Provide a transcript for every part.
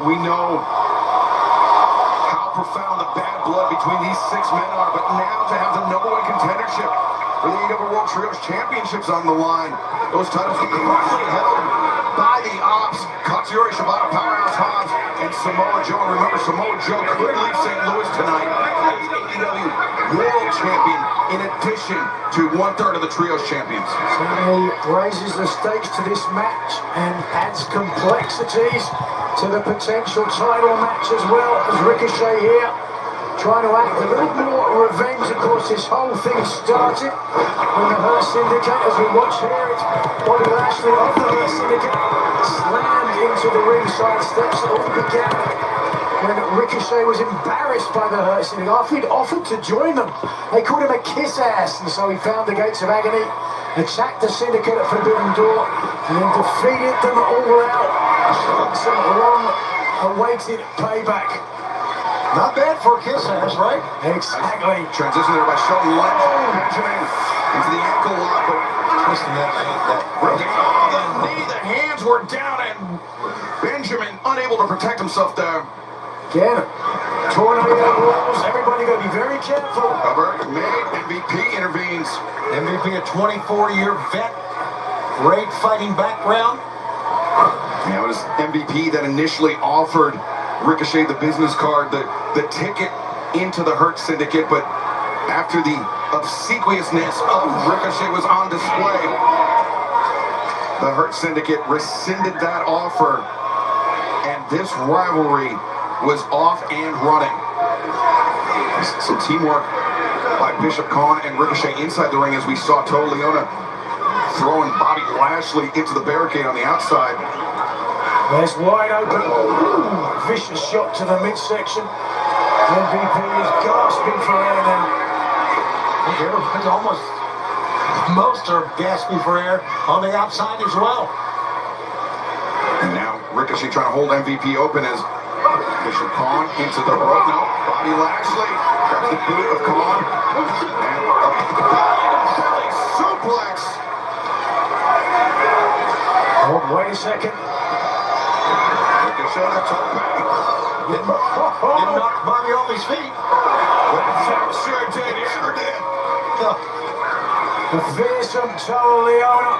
We know how profound the bad blood between these six men are, but now to have the #1 contendership for the AEW World Trios Championships on the line, those titles are currently held by the Ops, Katsuyori Shibata, Powerhouse Hobbs, and Samoa Joe. And remember, Samoa Joe could leave St. Louis tonight as AEW World Champion, in addition to 1/3 of the Trios Champions. So he raises the stakes to this match and adds complexities to the potential title match as well, as Ricochet here trying to act a little more revenge. Of course, this whole thing started when the Hurt Syndicate, as we watch here, it's Bobby Lashley of the Hurt Syndicate slammed into the ringside steps. It all began when Ricochet was embarrassed by the Hurt Syndicate after he'd offered to join them. They called him a kiss ass, and so he found the gates of agony, attacked the Syndicate at Forbidden Door, and then defeated them all out. Some long-awaited payback. Not bad for a kiss ass, right? Exactly. Transition there by Shelton Benjamin into the ankle lock, but Twisting that the knee, the hands were down, and Benjamin unable to protect himself there. Again, tornado rolls. Everybody got to be very careful. Cover made. MVP intervenes. MVP, a 24-year vet, great fighting background. Yeah, it was MVP that initially offered Ricochet the business card, the ticket into the Hurt Syndicate, but after the obsequiousness of Ricochet was on display, the Hurt Syndicate rescinded that offer, and this rivalry was off and running. Some teamwork by Bishop Kaun and Ricochet inside the ring, as we saw Toa Liona throwing Bobby Lashley into the barricade on the outside. There's wide open. Ooh, vicious shot to the midsection. MVP is gasping for air now. Everybody's almost, most are gasping for air on the outside as well. And now Ricochet trying to hold MVP open as Bishop Kaun into the rope. No, Bobby Lashley grabs the boot of Kaun and a belly suplex. Oh, wait a second. Ricochet the tope. Didn't knock Bobby off his feet. Sure did. The fearsome Toa Liona.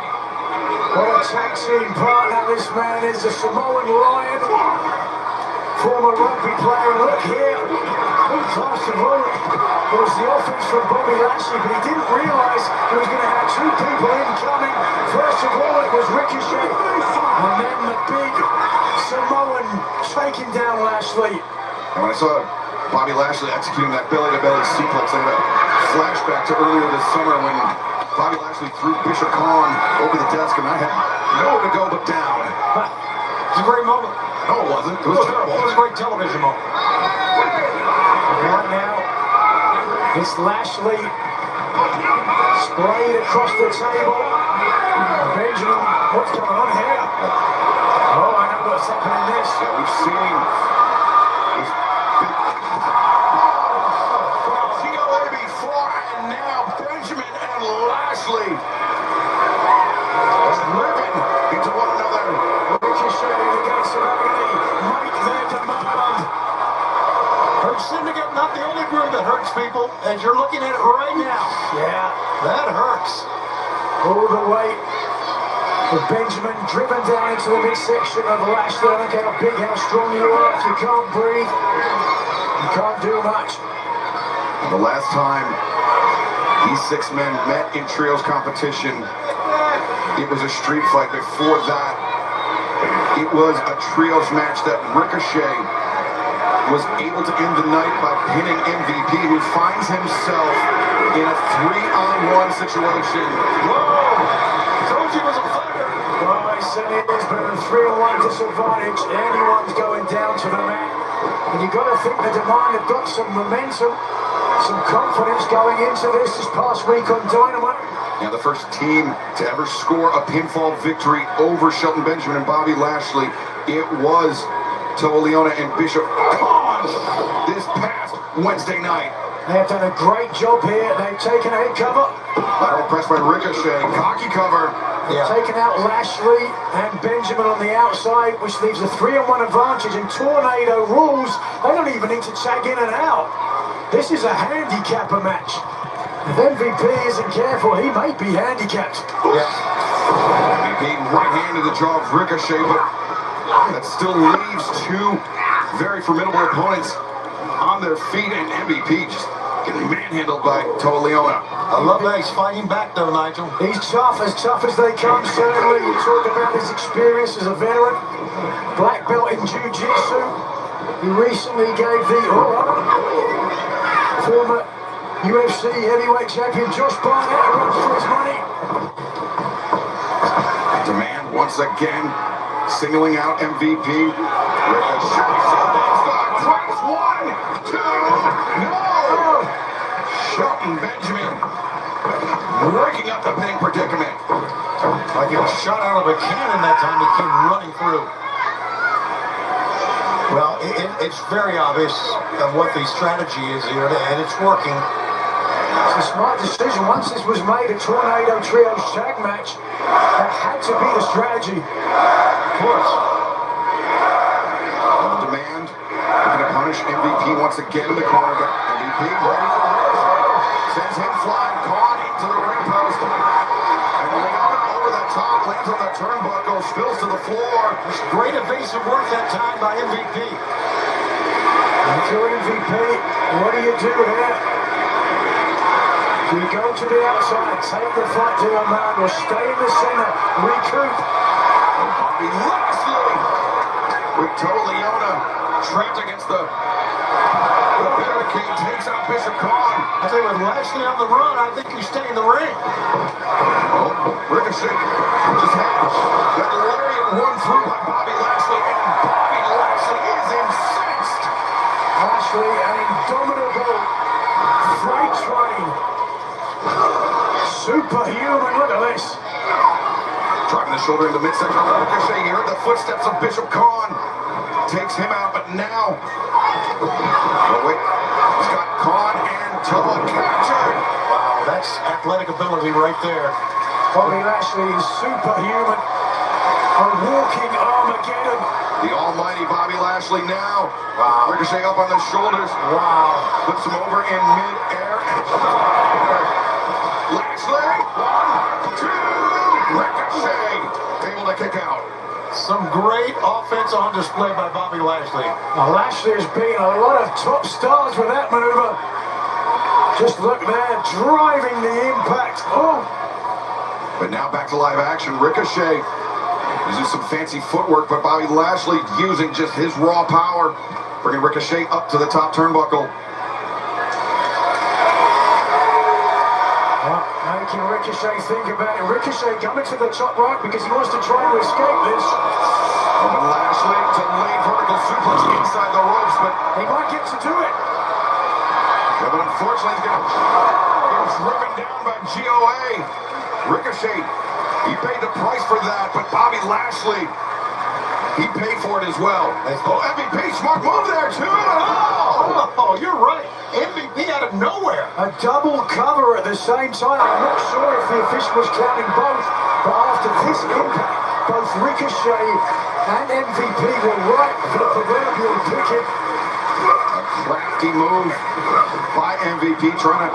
What a tag team partner this man is. The Samoan Lion, former rugby player. Look here. First of all, it was the offense from Bobby Lashley, but he didn't realize he was going to have two people incoming. First of all, it was Ricochet, and then the big Samoan taking down Lashley. And when I saw Bobby Lashley executing that belly-to-belly suplex, I had a flashback to earlier this summer when Bobby Lashley threw Bishop Kaun over the desk, and I had nowhere to go but down. It's a great moment. No, it wasn't. It was terrible. It was a great television moment. Right now, it's Lashley sprayed across the table. Benjamin, what's going on here? Oh, I know what's happening next. Yeah, we've seen this big from TLA before, and now Benjamin and Lashley living into one another. Ricochet against agony. Make their demand. Hurt Syndicate, not the only group that hurts people, as you're looking at it right now. Yeah, That hurts. all the way. With Benjamin driven down into the midsection of Lashley. I don't care how big, how strong you are. If you can't breathe, you can't do much. And the last time these six men met in trios competition, it was a street fight. Before that, it was a trios match that Ricochet was able to end the night by pinning MVP, who finds himself in a 3-on-1 situation. Whoa! Told you it was a fighter. Well, I said it is, but a 3-on-1 disadvantage. Anyone's going down to the mat. And you've got to think the Demand have got some momentum, some confidence going into this past week on Dynamite. Now, the first team to ever score a pinfall victory over Shelton Benjamin and Bobby Lashley, it was Toa Liona and Bishop Kaun this past Wednesday night. They have done a great job here. They've taken a cover. Lateral press by Ricochet. Cocky cover. Yeah. Taking out Lashley and Benjamin on the outside, which leaves a 3-on-1 advantage. And Tornado rules, they don't even need to tag in and out. This is a handicapper match. If MVP isn't careful, he may be handicapped. Yeah. MVP right hand to the jaw of Ricochet, but that still leaves two very formidable opponents on their feet, and MVP just getting manhandled by Toa Liona. I love that he's fighting back though, Nigel. He's tough as they come, certainly. You talk about his experience as a veteran, black belt in Jiu-Jitsu. He recently gave the former UFC heavyweight champion Josh Barnett a run for his money. Demand once again, singling out MVP. Ricochet surveys the cross. 1, 2, no! Shelton Benjamin breaking up the pinning predicament. Like he was shot out of a cannon that time. He came running through. Well, it's very obvious what the strategy is here, and it's working. It's a smart decision. Once this was made a Tornado Trios tag match, that had to be the strategy. Of course. Demand looking to punish MVP once again in the corner, but MVP ready for this. Sends him flying, caught into the ring post. And Leona over the top, lands on the turnbuckle, spills to the floor. It's great evasive work that time by MVP. If you're MVP, what do you do here? Do you go to the outside, take the fight to your man, or stay in the center, recoup? Bobby Lashley with Toa Liona trapped against the barricade, takes out Bishop Khan. I tell you, with Lashley on the run, I think you stay in the ring. Oh, Ricochet just had that lariat run through by Bobby Lashley, and Bobby Lashley is incensed. Lashley, an indomitable freight train. Superhuman, look at this. Driving the shoulder into midsection of Ricochet. You heard the footsteps of Bishop Khan. Takes him out, but now... Oh, wait. He's got Khan and Toa captured. Wow, that's athletic ability right there. Bobby Lashley is superhuman. A walking Armageddon. The almighty Bobby Lashley now. Wow. Ricochet up on the shoulders. Wow. Flips him over in mid-air. Lashley, 1, 2, Ricochet, able to kick out. Some great offense on display by Bobby Lashley. Now, Lashley has beaten a lot of top stars with that maneuver. Just look there, driving the impact. Oh! But now back to live action. Ricochet using some fancy footwork, but Bobby Lashley using just his raw power, bringing Ricochet up to the top turnbuckle. Making Ricochet think about it. Ricochet coming to the top right because he wants to try to escape this. And Lashley to lay vertical suplex inside the ropes, but He might get to do it. yeah, but unfortunately he's going to get driven down by GOA. Ricochet, he paid the price for that, but Bobby Lashley, he paid for it as well. Oh, MVP, smart move there too. Oh, you're right. MVP out of nowhere. A double cover at the same time. I'm not sure if the official was counting both, but after this impact, both Ricochet and MVP were right for the proverbial ticket. A crafty move by MVP, trying to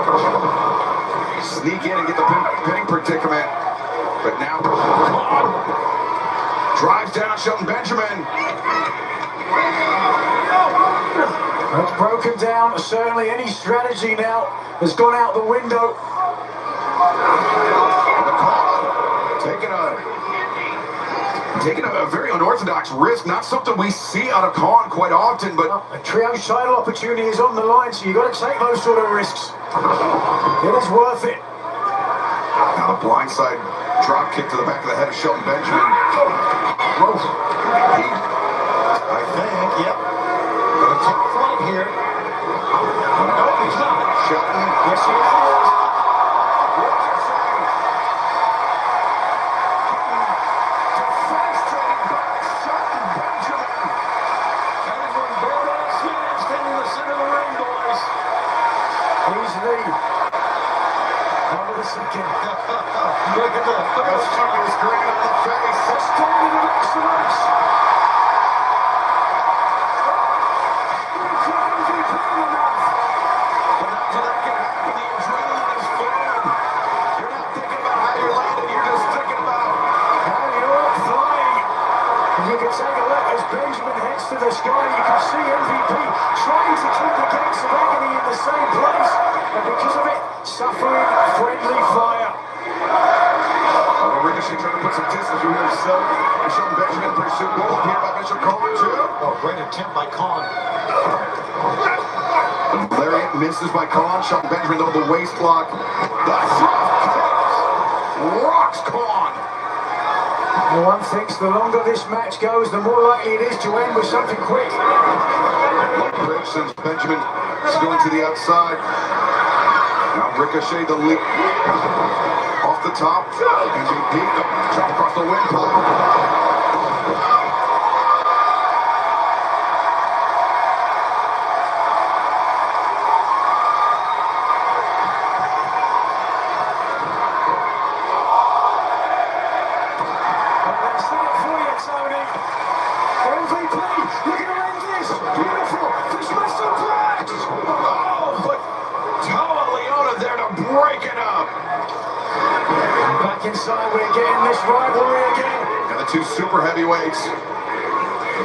sneak in and get the pinning predicament. But now, drives down Shelton Benjamin. It's broken down. Certainly any strategy now has gone out the window. And the call, taking a very unorthodox risk, not something we see out of Khan quite often, but A trio title opportunity is on the line, so you've got to take those sort of risks. It is worth it. now the blindside drop kick to the back of the head of Shelton Benjamin. Whoa. I think, yep. Gonna take flight here. No, he's not. Shelton, Yes, he is. frustrated by Shelton Benjamin. That is when Badass Man standing in the center of the ring, boys. He's the Over the second. Look at that. Look at the Mischievous grin on the face. Let's go to the next match. But after that can happen, the adrenaline is flowing. You're not thinking about how you're landing, you're just thinking about How you're flying. And you can take a look as Benjamin heads to the sky. You can see MVP trying to keep the gates of agony in the same place. And because of it, suffering friendly fire. Ricochet trying to put some distance through himself. And Shelton Benjamin pursued both here by Mitchell Coleman too. Oh, great attempt by Khan. Lariat misses by Khan. Shelton Benjamin though the waist lock. The rocks Khan. One thinks the longer this match goes, the more likely it is to end with something quick. Bridge sends Benjamin spilling to the outside. Now Ricochet the lead. Off the top. MVP jump across the windpipe. MVP, you're going to end this. Beautiful. Fishman suplex. Oh, but Toa Leona there to break it up. Back inside, we're getting this rivalry again. And the two super heavyweights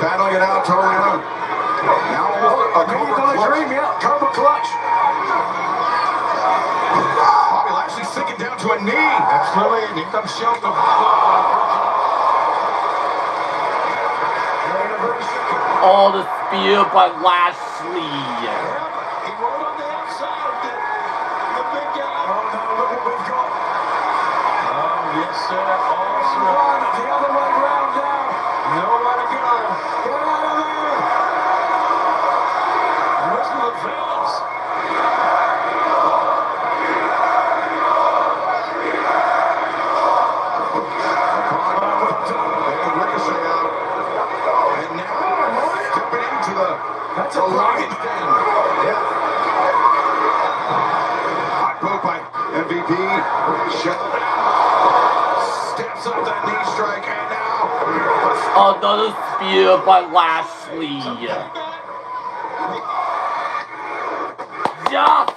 battling it out. Toa Leona. Now a Cobra Clutch. Dream, yeah. Cobra Clutch. Bobby Lashley sinking down to a knee. Absolutely. And here comes Shelton. Oh, the spear by Lashley. He rolled on the outside of the big guy. Oh no, look what we've got. Oh, yes, sir. Oh, sir. One, the other way round now. Nowhere to go. Get out of there. Listen to the fans. Ricochet out. And now stepping into That's the a Lion's point. Den. Yeah. Hot poke by MVP. Shelton steps up that knee strike and now Another spear by Lashley. Just